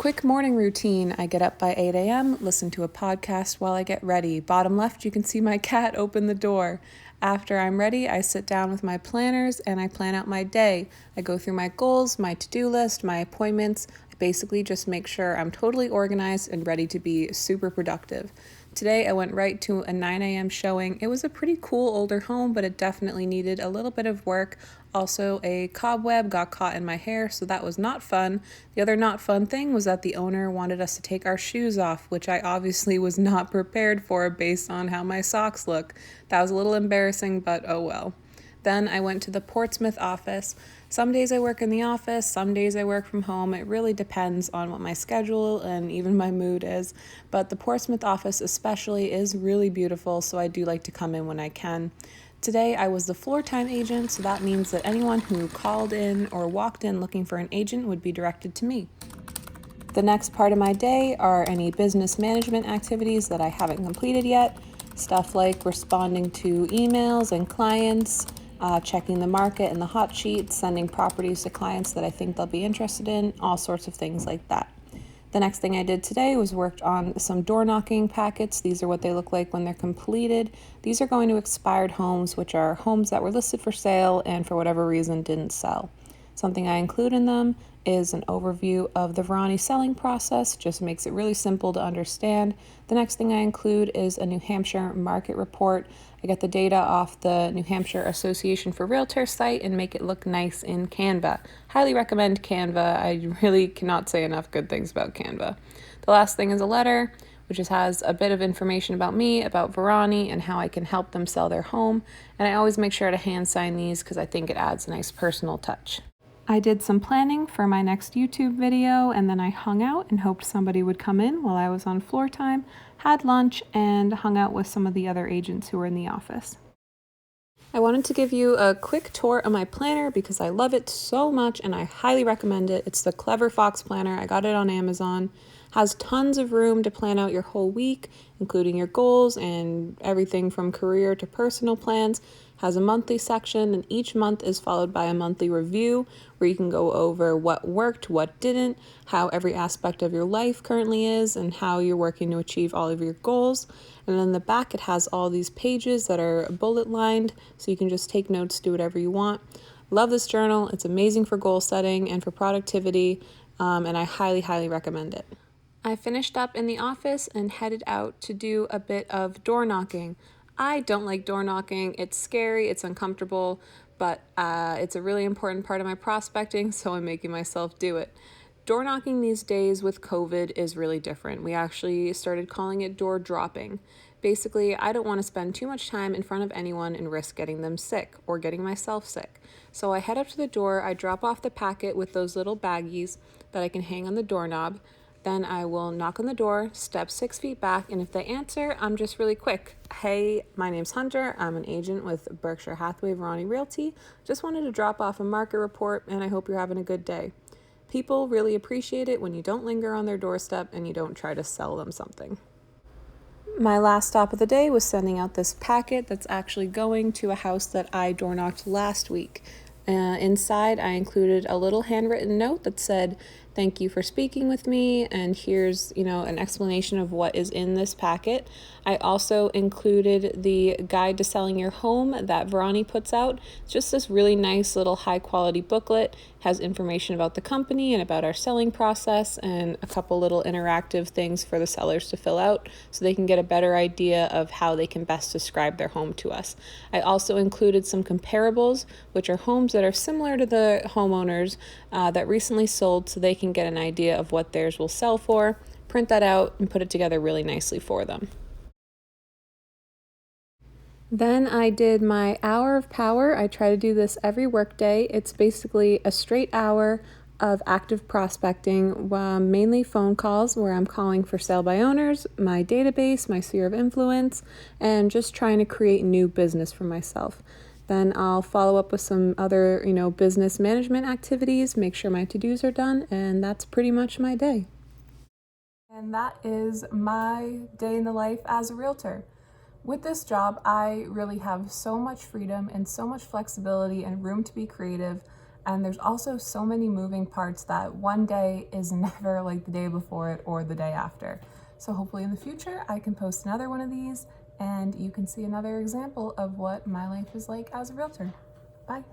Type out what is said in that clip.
Quick morning routine. I get up by 8 a.m., listen to a podcast while I get ready. Bottom left, you can see my cat open the door. After I'm ready, I sit down with my planners and I plan out my day. I go through my goals, my to-do list, my appointments. I basically just make sure I'm totally organized and ready to be super productive. Today, I went right to a 9 a.m. showing. It was a pretty cool older home, but it definitely needed a little bit of work. Also, a cobweb got caught in my hair, so that was not fun. The other not fun thing was that the owner wanted us to take our shoes off, which I obviously was not prepared for based on how my socks look. That was a little embarrassing, but oh well. Then I went to the Portsmouth office. Some days I work in the office, some days I work from home. It really depends on what my schedule and even my mood is. But the Portsmouth office especially is really beautiful, so I do like to come in when I can. Today I was the floor time agent, so that means that anyone who called in or walked in looking for an agent would be directed to me. The next part of my day are any business management activities that I haven't completed yet. Stuff like responding to emails and clients, checking the market and the hot sheet, sending properties to clients that I think they'll be interested in, all sorts of things like that. The next thing I did today was worked on some door knocking packets. These are what they look like when they're completed. These are going to expired homes, which are homes that were listed for sale and for whatever reason didn't sell. Something I include in them is an overview of the Verani selling process, just makes it really simple to understand. The next thing I include is a New Hampshire market report. I get the data off the New Hampshire Association for Realtor site and make it look nice in Canva. Highly recommend Canva. I really cannot say enough good things about Canva. The last thing is a letter, which just has a bit of information about me, about Verani, and how I can help them sell their home. And I always make sure to hand sign these because I think it adds a nice personal touch. I did some planning for my next YouTube video, and then I hung out and hoped somebody would come in while I was on floor time, had lunch, and hung out with some of the other agents who were in the office. I wanted to give you a quick tour of my planner because I love it so much and I highly recommend it. It's the Clever Fox Planner. I got it on Amazon. Has tons of room to plan out your whole week, including your goals and everything from career to personal plans. Has a monthly section, and each month is followed by a monthly review where you can go over what worked, what didn't, how every aspect of your life currently is, and how you're working to achieve all of your goals. And then in the back, it has all these pages that are bullet lined, so you can just take notes, do whatever you want. Love this journal. It's amazing for goal setting and for productivity, and I highly, highly recommend it. I finished up in the office and headed out to do a bit of door knocking. I don't like door knocking. It's scary, it's uncomfortable, but it's a really important part of my prospecting, so I'm making myself do it. Door knocking these days with COVID is really different. We actually started calling it door dropping. Basically, I don't want to spend too much time in front of anyone and risk getting them sick or getting myself sick. So I head up to the door, I drop off the packet with those little baggies that I can hang on the doorknob. Then I will knock on the door, step 6 feet back, and if they answer, I'm just really quick. Hey, my name's Hunter. I'm an agent with Berkshire Hathaway, Verani Realty. Just wanted to drop off a market report, and I hope you're having a good day. People really appreciate it when you don't linger on their doorstep and you don't try to sell them something. My last stop of the day was sending out this packet that's actually going to a house that I door knocked last week. Inside, I included a little handwritten note that said, "Thank you for speaking with me," and here's, an explanation of what is in this packet. I also included the guide to selling your home that Verani puts out. It's just this really nice little high-quality booklet. It has information about the company and about our selling process and a couple little interactive things for the sellers to fill out so they can get a better idea of how they can best describe their home to us. I also included some comparables, which are homes that are similar to the homeowners that recently sold so they can get an idea of what theirs will sell for, print that out, and put it together really nicely for them. Then I did my hour of power. I try to do this every workday. It's basically a straight hour of active prospecting, mainly phone calls where I'm calling for sale by owners, my database, my sphere of influence, and just trying to create new business for myself. Then I'll follow up with some other, business management activities, make sure my to-dos are done, and that's pretty much my day. And that is my day in the life as a realtor. With this job, I really have so much freedom and so much flexibility and room to be creative. And there's also so many moving parts that one day is never like the day before it or the day after. So hopefully in the future I can post another one of these and you can see another example of what my life is like as a realtor. Bye.